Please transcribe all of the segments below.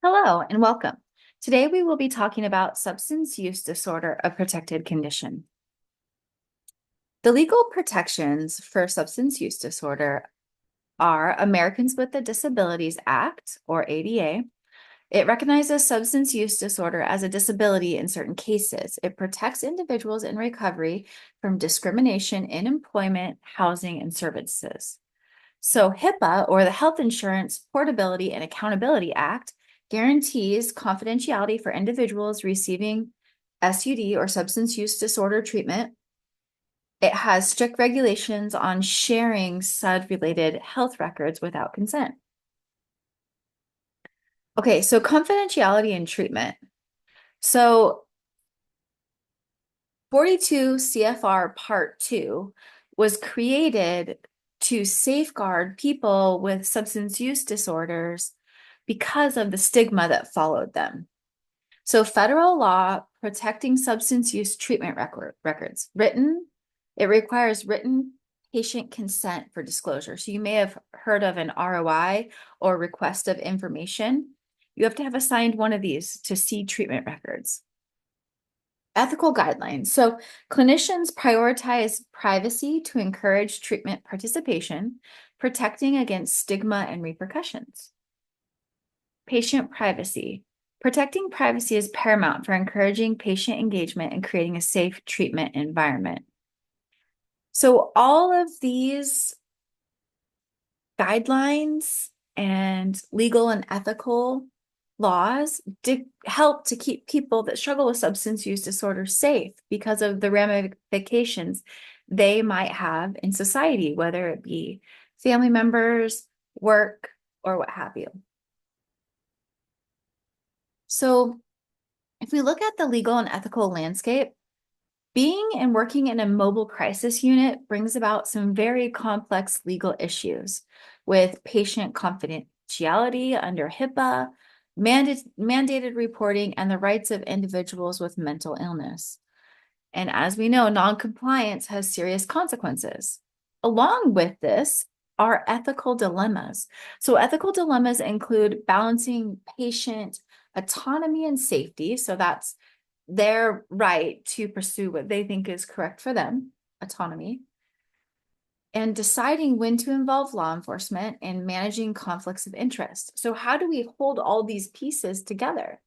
Hello and welcome. Today we will be talking about substance use disorder, a protected condition. The legal protections for substance use disorder are Americans with Disabilities Act, or ADA. It recognizes substance use disorder as a disability in certain cases. It protects individuals in recovery from discrimination in employment, housing, and services. So HIPAA, or the Health Insurance Portability and Accountability Act, guarantees confidentiality for individuals receiving SUD or substance use disorder treatment. It has strict regulations on sharing SUD-related health records without consent. Okay, so confidentiality and treatment. So 42 CFR Part 2 was created to safeguard people with substance use disorders because of the stigma that followed them. So federal law protecting substance use treatment records, it requires written patient consent for disclosure. So you may have heard of an ROI, or request of information. You have to have assigned one of these to see treatment records. Ethical guidelines. So clinicians prioritize privacy to encourage treatment participation, protecting against stigma and repercussions. Patient privacy. Protecting privacy is paramount for encouraging patient engagement and creating a safe treatment environment. So all of these guidelines and legal and ethical laws help to keep people that struggle with substance use disorder safe because of the ramifications they might have in society, whether it be family members, work, or what have you. So if we look at the legal and ethical landscape, being and working in a mobile crisis unit brings about some very complex legal issues with patient confidentiality under HIPAA, mandated reporting, and the rights of individuals with mental illness. And as we know, noncompliance has serious consequences. Along with this are ethical dilemmas. So ethical dilemmas include balancing patient autonomy and safety. So that's their right to pursue what they think is correct for them, autonomy, and deciding when to involve law enforcement and managing conflicts of interest. So how do we hold all these pieces together?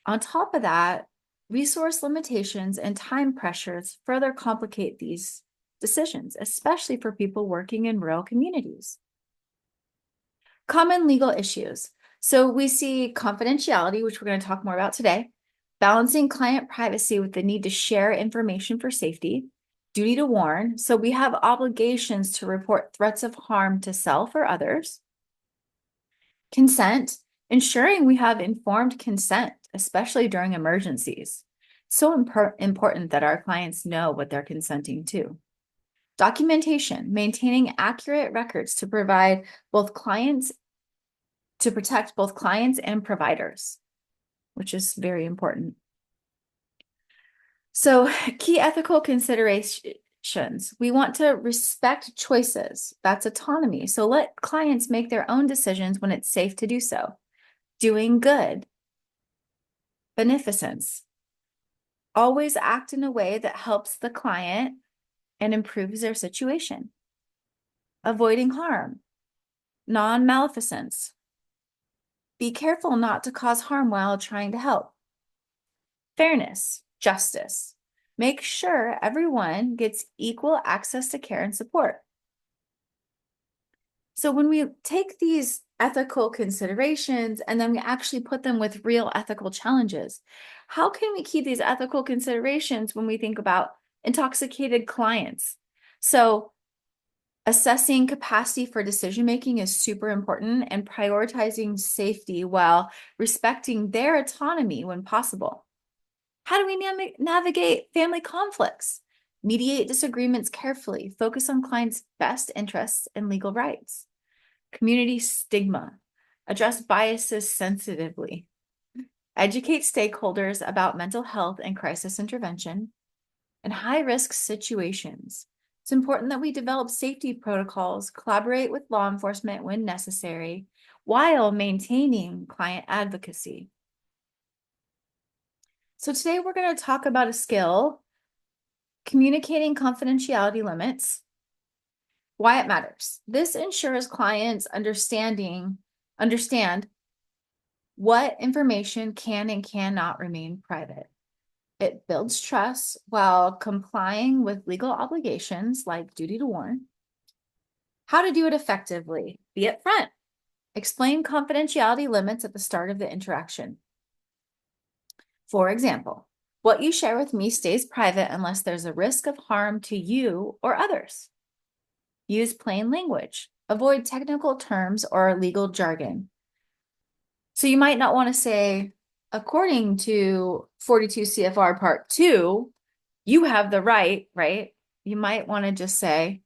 On top of that, resource limitations and time pressures further complicate these decisions, especially for people working in rural communities. Common legal issues. So we see confidentiality, which we're going to talk more about today, balancing client privacy with the need to share information for safety, duty to warn. So we have obligations to report threats of harm to self or others. Consent, ensuring we have informed consent, especially during emergencies. So important that our clients know what they're consenting to. Documentation, maintaining accurate records to provide both clients, to protect both clients and providers, which is very important. So key ethical considerations. We want to respect choices. That's autonomy. So let clients make their own decisions when it's safe to do so. Doing good. Beneficence. Always act in a way that helps the client and improves their situation. Avoiding harm. Non-maleficence. Be careful not to cause harm while trying to help. Fairness, justice. Make sure everyone gets equal access to care and support. So when we take these ethical considerations and then we actually put them with real ethical challenges, how can we keep these ethical considerations when we think about intoxicated clients? So assessing capacity for decision-making is super important, and prioritizing safety while respecting their autonomy when possible. How do we navigate family conflicts? Mediate disagreements carefully, focus on clients' best interests and legal rights. Community stigma, address biases sensitively. Educate stakeholders about mental health and crisis intervention. And high-risk situations. It's important that we develop safety protocols, collaborate with law enforcement when necessary, while maintaining client advocacy. So today we're going to talk about a skill, communicating confidentiality limits, why it matters. This ensures clients understand what information can and cannot remain private. It builds trust while complying with legal obligations like duty to warn. How to do it effectively. Be upfront. Explain confidentiality limits at the start of the interaction. For example, what you share with me stays private unless there's a risk of harm to you or others. Use plain language. Avoid technical terms or legal jargon. So you might not want to say, according to 42 CFR Part 2, you have the right? You might want to just say,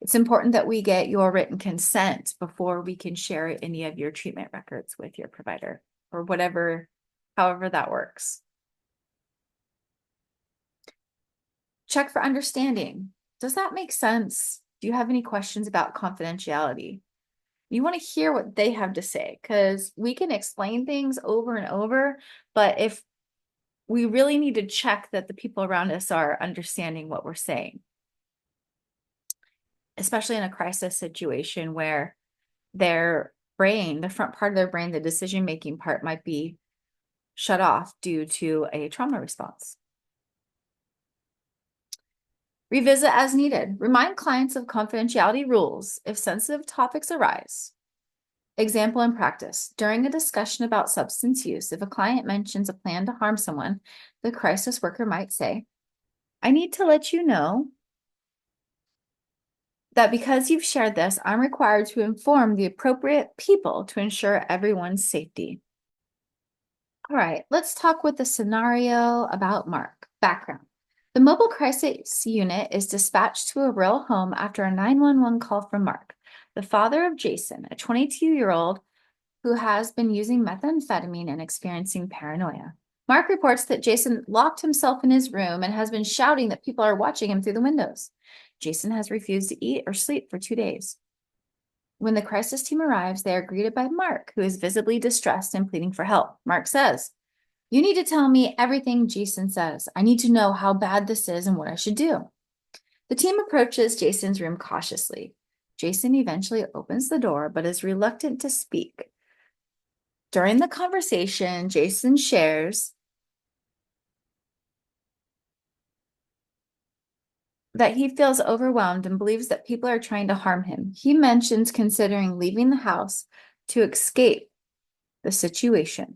it's important that we get your written consent before we can share any of your treatment records with your provider or whatever, however that works. Check for understanding. Does that make sense? Do you have any questions about confidentiality? You want to hear what they have to say because we can explain things over and over, but if we really need to check that the people around us are understanding what we're saying, especially in a crisis situation where their brain, the front part of their brain, the decision-making part might be shut off due to a trauma response. Revisit as needed. Remind clients of confidentiality rules if sensitive topics arise. Example in practice. During a discussion about substance use, if a client mentions a plan to harm someone, the crisis worker might say, I need to let you know that because you've shared this, I'm required to inform the appropriate people to ensure everyone's safety. All right, let's talk with the scenario about Mark. Background. The mobile crisis unit is dispatched to a rural home after a 911 call from Mark, the father of Jason, a 22-year-old who has been using methamphetamine and experiencing paranoia. Mark reports that Jason locked himself in his room and has been shouting that people are watching him through the windows. Jason has refused to eat or sleep for 2 days. When the crisis team arrives, they are greeted by Mark, who is visibly distressed and pleading for help. Mark says, you need to tell me everything Jason says. I need to know how bad this is and what I should do. The team approaches Jason's room cautiously. Jason eventually opens the door, but is reluctant to speak. During the conversation, Jason shares that he feels overwhelmed and believes that people are trying to harm him. He mentions considering leaving the house to escape the situation.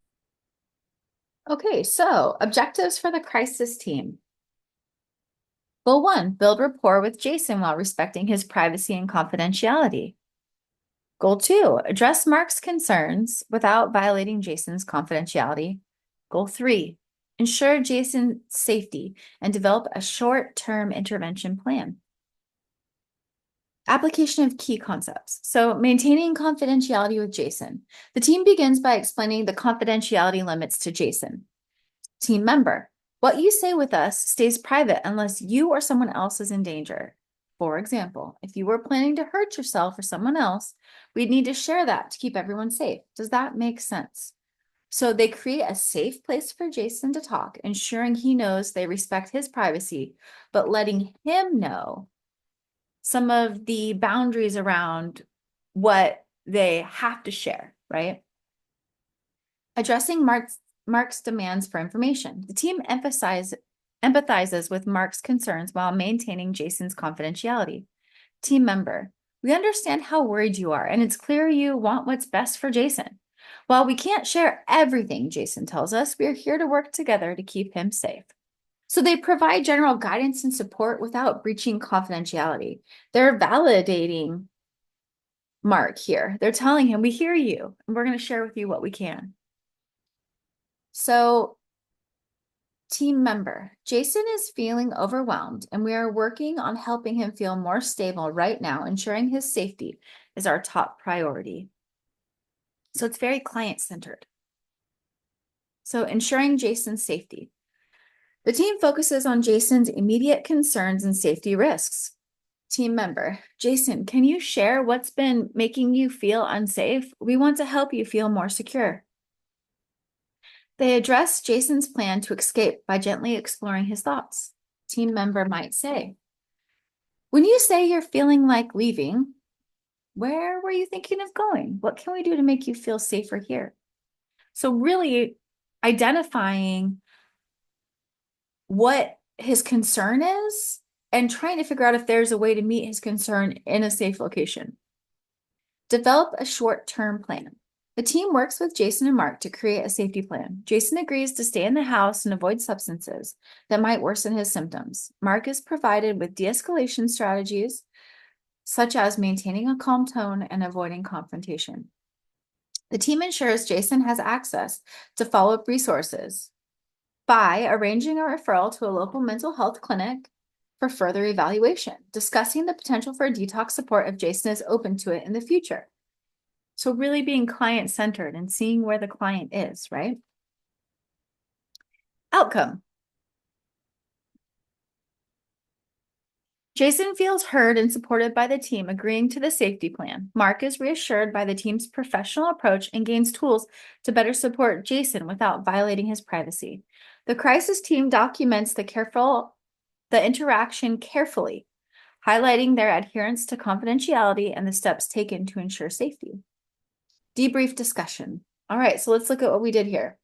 Okay, so objectives for the crisis team. Goal 1, build rapport with Jason while respecting his privacy and confidentiality. Goal 2, address Mark's concerns without violating Jason's confidentiality. Goal 3, ensure Jason's safety and develop a short-term intervention plan. Application of key concepts. So maintaining confidentiality with Jason. The team begins by explaining the confidentiality limits to Jason. Team member, what you say with us stays private unless you or someone else is in danger. For example, if you were planning to hurt yourself or someone else, we'd need to share that to keep everyone safe. Does that make sense? So they create a safe place for Jason to talk, ensuring he knows they respect his privacy, but letting him know some of the boundaries around what they have to share, right? Addressing Mark's demands for information. The team empathizes with Mark's concerns while maintaining Jason's confidentiality. Team member, we understand how worried you are, and it's clear you want what's best for Jason. While we can't share everything Jason tells us, we are here to work together to keep him safe. So they provide general guidance and support without breaching confidentiality. They're validating Mark here. They're telling him, we hear you, and we're going to share with you what we can. So, team member, Jason is feeling overwhelmed, and we are working on helping him feel more stable right now. Ensuring his safety is our top priority. So it's very client-centered. So ensuring Jason's safety. The team focuses on Jason's immediate concerns and safety risks. Team member, Jason, can you share what's been making you feel unsafe? We want to help you feel more secure. They address Jason's plan to escape by gently exploring his thoughts. Team member might say, when you say you're feeling like leaving, where were you thinking of going? What can we do to make you feel safer here? So really identifying what his concern is and trying to figure out if there's a way to meet his concern in a safe location. Develop a short-term plan. The team works with Jason and Mark to create a safety plan. Jason agrees to stay in the house and avoid substances that might worsen his symptoms. Mark is provided with de-escalation strategies, such as maintaining a calm tone and avoiding confrontation. The team ensures Jason has access to follow-up resources by arranging a referral to a local mental health clinic for further evaluation, discussing the potential for detox support if Jason is open to it in the future. So really being client-centered and seeing where the client is, right? Outcome. Jason feels heard and supported by the team, agreeing to the safety plan. Mark is reassured by the team's professional approach and gains tools to better support Jason without violating his privacy. The crisis team documents the interaction carefully, highlighting their adherence to confidentiality and the steps taken to ensure safety. Debrief discussion. All right, so let's look at what we did here.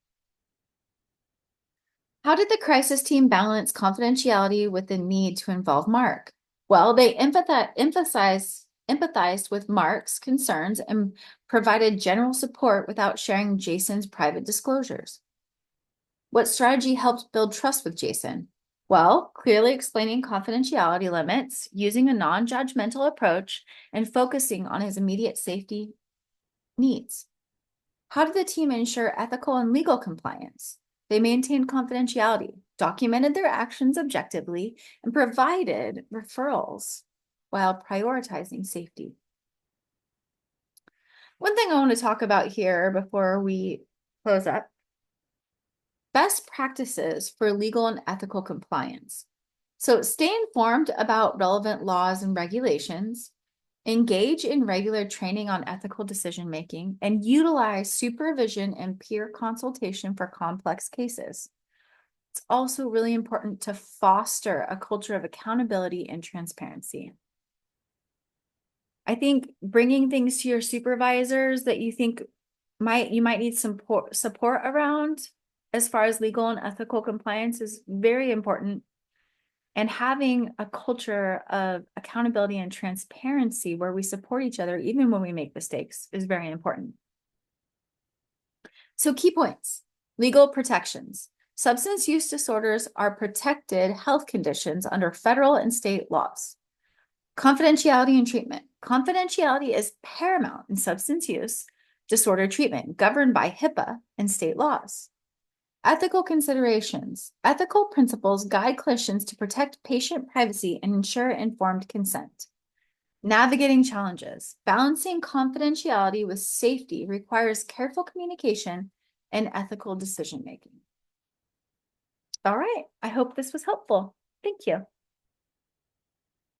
How did the crisis team balance confidentiality with the need to involve Mark? Well, they empathized with Mark's concerns and provided general support without sharing Jason's private disclosures. What strategy helped build trust with Jason? Well, clearly explaining confidentiality limits, using a non-judgmental approach, and focusing on his immediate safety needs. How did the team ensure ethical and legal compliance? They maintained confidentiality, documented their actions objectively, and provided referrals while prioritizing safety. One thing I want to talk about here before we close up, best practices for legal and ethical compliance. So stay informed about relevant laws and regulations, engage in regular training on ethical decision-making, and utilize supervision and peer consultation for complex cases. It's also really important to foster a culture of accountability and transparency. I think bringing things to your supervisors that you think you might need some support around as far as legal and ethical compliance is very important. And having a culture of accountability and transparency where we support each other, even when we make mistakes, is very important. So key points: legal protections. Substance use disorders are protected health conditions under federal and state laws. Confidentiality and treatment. Confidentiality is paramount in substance use disorder treatment, governed by HIPAA and state laws. Ethical considerations. Ethical principles guide clinicians to protect patient privacy and ensure informed consent. Navigating challenges. Balancing confidentiality with safety requires careful communication and ethical decision-making. All right, I hope this was helpful. Thank you.